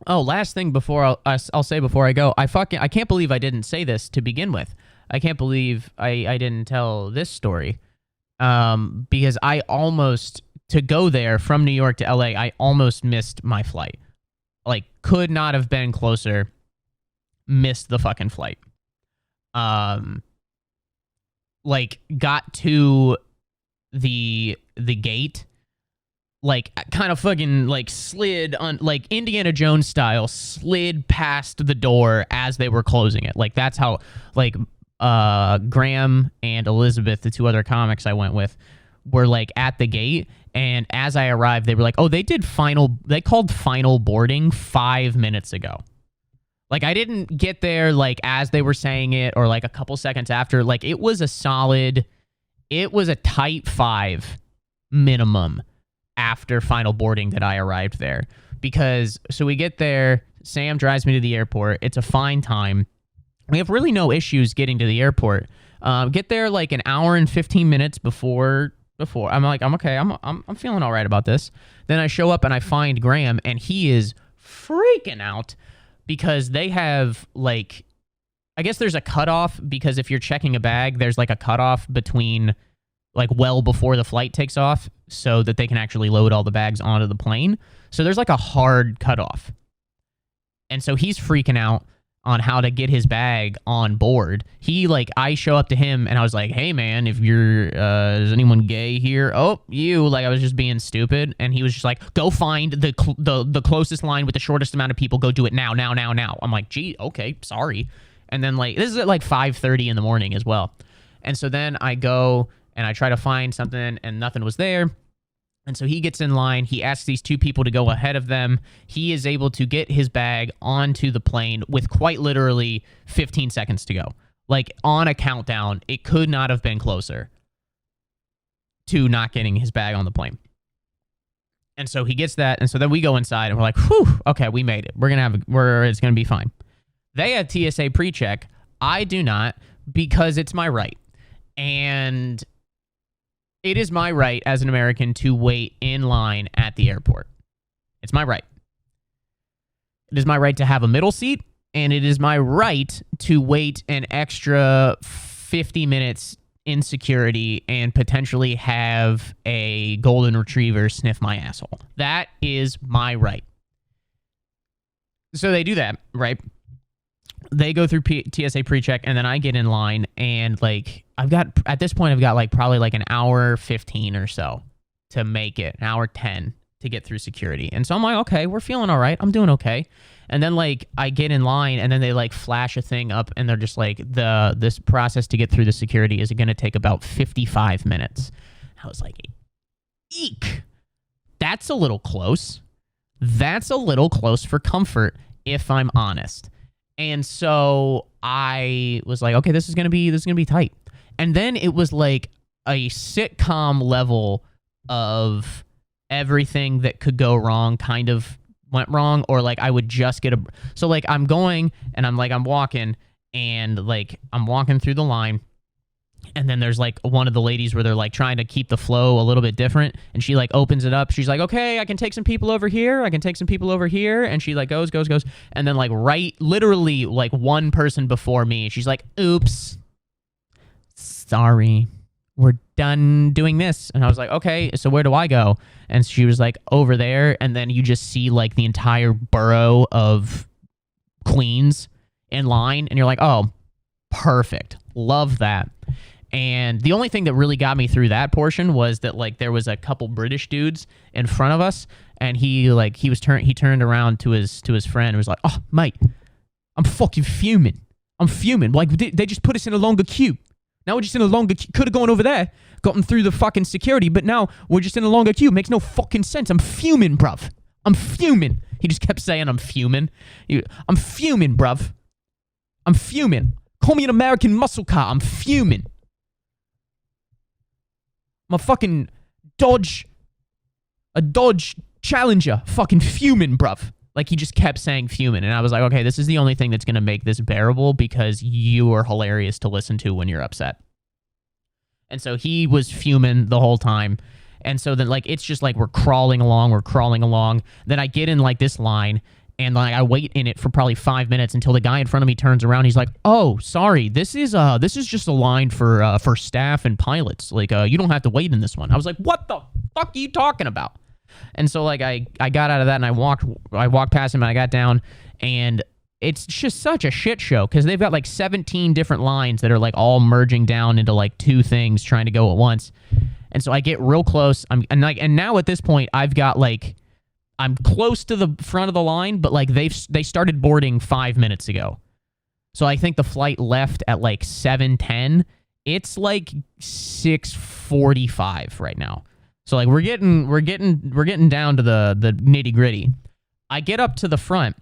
Oh, last thing before I'll say before I go, I can't believe I didn't say this to begin with. I can't believe I didn't tell this story. Because I almost to go there from New York to LA, I almost missed my flight. Like, could not have been closer. Missed the fucking flight. Like, got to the gate, like, kind of fucking, like, slid on, like, Indiana Jones style, slid past the door as they were closing it. Like, that's how, like, Graham and Elizabeth, the two other comics I went with, were, like, at the gate, and as I arrived, they were like, oh, they called final boarding 5 minutes ago. Like, I didn't get there, like, as they were saying it, or, like, a couple seconds after. Like, it was a tight 5 minimum after final boarding that I arrived there. Because, so we get there, Sam drives me to the airport, it's a fine time. We have really no issues getting to the airport. Get there, like, an hour and 15 minutes before. I'm like, I'm okay, I'm feeling all right about this. Then I show up and I find Graham, and he is freaking out. Because they have, like, I guess there's a cutoff, because if you're checking a bag, there's, like, a cutoff between, like, well before the flight takes off, so that they can actually load all the bags onto the plane. So there's, like, a hard cutoff. And so he's freaking out on how to get his bag on board. He, like, I show up to him, and I was like, hey, man, if you're, is anyone gay here? Oh, you. Like, I was just being stupid. And he was just like, go find the closest line with the shortest amount of people. Go do it now. I'm like, gee, okay, sorry. And then, like, this is at, like, 5:30 in the morning as well. And so then I go, and I try to find something, and nothing was there. And so he gets in line. He asks these two people to go ahead of them. He is able to get his bag onto the plane with quite literally 15 seconds to go. Like, on a countdown, it could not have been closer to not getting his bag on the plane. And so he gets that. And so then we go inside, and we're like, whew, okay, we made it. It's going to be fine. They have TSA pre-check. I do not, because it's my right. And it is my right as an American to wait in line at the airport. It's my right. It is my right to have a middle seat, and it is my right to wait an extra 50 minutes in security and potentially have a golden retriever sniff my asshole. That is my right. So they do that, right? They go through TSA pre-check, and then I get in line, and, like, at this point, I've got, like, probably, like, an hour 15 or so to make it, an hour 10 to get through security. And so I'm like, okay, we're feeling all right. I'm doing okay. And then, like, I get in line, and then they, like, flash a thing up, and they're just like, this process to get through the security is going to take about 55 minutes. I was like, eek. That's a little close. That's a little close for comfort, if I'm honest. And so I was like, okay, this is gonna be tight. And then it was like a sitcom level of everything that could go wrong kind of went wrong, or like I would just get so like I'm going and I'm walking, and like I'm walking through the line, and then there's like one of the ladies where they're like trying to keep the flow a little bit different, and she like opens it up. She's like, okay, I can take some people over here. And she like goes. And then like literally like one person before me, she's like, oops, sorry, we're done doing this. And I was like, okay, so where do I go? And she was like, over there. And then you just see like the entire borough of Queens in line, and you're like, oh, perfect. Love that. And the only thing that really got me through that portion was that like there was a couple British dudes in front of us, and he turned around to his friend and was like, "Oh, mate, I'm fucking fuming. I'm fuming. Like they just put us in a longer queue. Now we're just in a longer queue. Could have gone over there, gotten through the fucking security, but now we're just in a longer queue. Makes no fucking sense. I'm fuming, bruv. I'm fuming." He just kept saying, "I'm fuming. I'm fuming, bruv. I'm fuming. Call me an American muscle car. I'm fuming. I'm a fucking Dodge Challenger. Fucking fuming, bruv." Like, he just kept saying fuming. And I was like, okay, this is the only thing that's going to make this bearable, because you are hilarious to listen to when you're upset. And so he was fuming the whole time. And so then, like, it's just like we're crawling along. Then I get in, like, this line, And like I wait in it for probably 5 minutes until the guy in front of me turns around. He's like, "Oh, sorry, this is just a line for staff and pilots. Like you don't have to wait in this one." I was like, "What the fuck are you talking about?" And so like I got out of that and I walked past him and I got down, and it's just such a shit show because they've got like 17 different lines that are like all merging down into like two things trying to go at once. And so I get real close. And now at this point I've got like, I'm close to the front of the line, but like they started boarding 5 minutes ago. So I think the flight left at like 7:10. It's like 6:45 right now. So like we're getting down to the nitty-gritty. I get up to the front,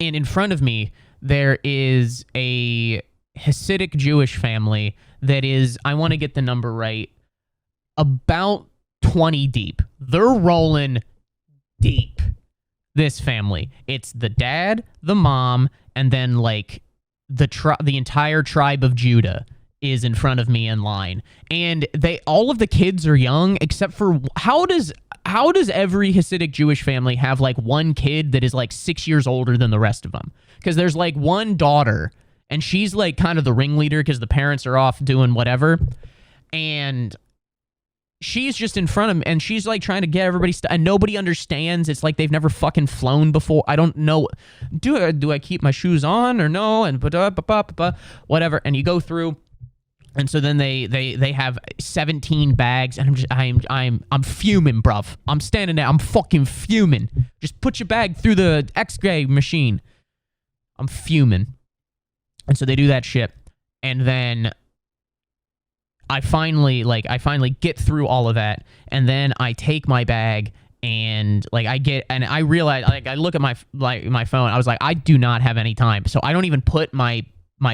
and in front of me there is a Hasidic Jewish family that is, I want to get the number right, about 20 deep. They're rolling deep, this family. It's the dad, the mom, and then like the entire tribe of Judah is in front of me in line. And all of the kids are young except for how does every Hasidic Jewish family have like one kid that is like 6 years older than the rest of them? Because there's like one daughter and she's like kind of the ringleader because the parents are off doing whatever, and she's just in front of him, and she's like trying to get everybody and nobody understands. It's like they've never fucking flown before. I don't know. Do I keep my shoes on or no? And whatever. And you go through, and so then they have 17 bags, and I'm fuming, bruv. I'm standing there. I'm fucking fuming. Just put your bag through the X-ray machine. I'm fuming. And so they do that shit, and then I finally get through all of that, and then I take my bag, and like I realize, like I look at my phone. I was like, I do not have any time, so I don't even put my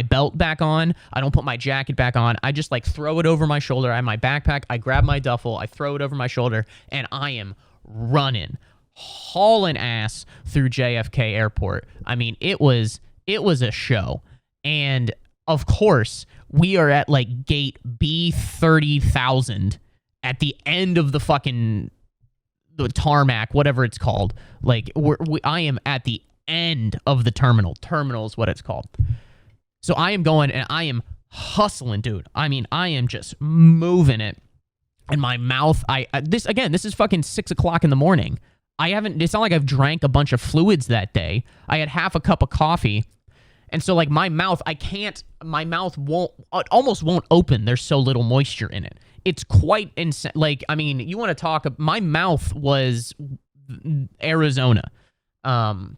belt back on. I don't put my jacket back on. I just like throw it over my shoulder. I have my backpack. I grab my duffel. I throw it over my shoulder, and I am running, hauling ass through JFK Airport. I mean, it was a show, and of course, we are at like gate B30,000 at the end of the fucking the tarmac, whatever it's called. Like I am at the end of the terminal. Terminal is what it's called. So I am going and I am hustling, dude. I mean, I am just moving it. And my mouth, this is fucking 6 o'clock in the morning. It's not like I've drank a bunch of fluids that day. I had half a cup of coffee. And so like my mouth almost won't open. There's so little moisture in it. It's quite insane. Like, I mean, you want to talk, my mouth was Arizona. And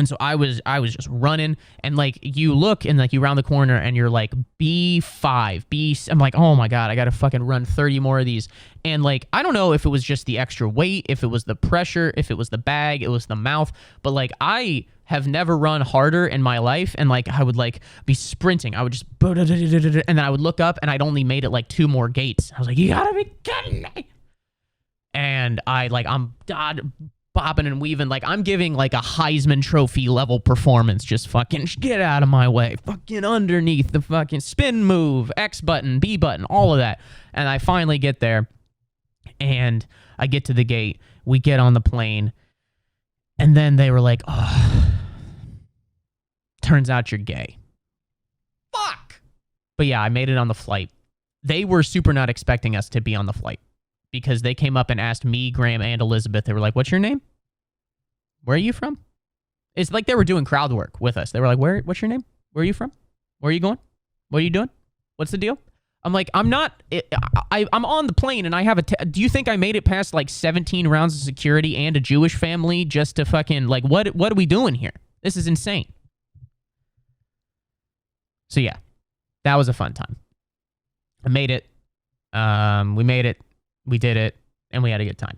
so I was just running, and like you look and like you round the corner and you're like B5, I'm like, oh my God, I got to fucking run 30 more of these. And like, I don't know if it was just the extra weight, if it was the pressure, if it was the bag, it was the mouth, but like I have never run harder in my life. And like, I would like be sprinting. I would just, and then I would look up and I'd only made it like 2 more gates. I was like, you gotta be kidding me. And I'm bobbing and weaving, like I'm giving like a Heisman Trophy level performance, just fucking get out of my way, fucking underneath the fucking spin move, X button, B button, all of that. And I finally get there, and I get to the gate, we get on the plane, and then they were like, oh, turns out you're gay. Fuck. But yeah, I made it on the flight. They were super not expecting us to be on the flight, because they came up and asked me, Graham, and Elizabeth. They were like, what's your name? Where are you from? It's like they were doing crowd work with us. They were like, what's your name? Where are you from? Where are you going? What are you doing? What's the deal? I'm like, I'm not, I'm on the plane and I have do you think I made it past like 17 rounds of security and a Jewish family just to fucking, like, what are we doing here? This is insane. So yeah, that was a fun time. I made it. We made it. We did it, and we had a good time.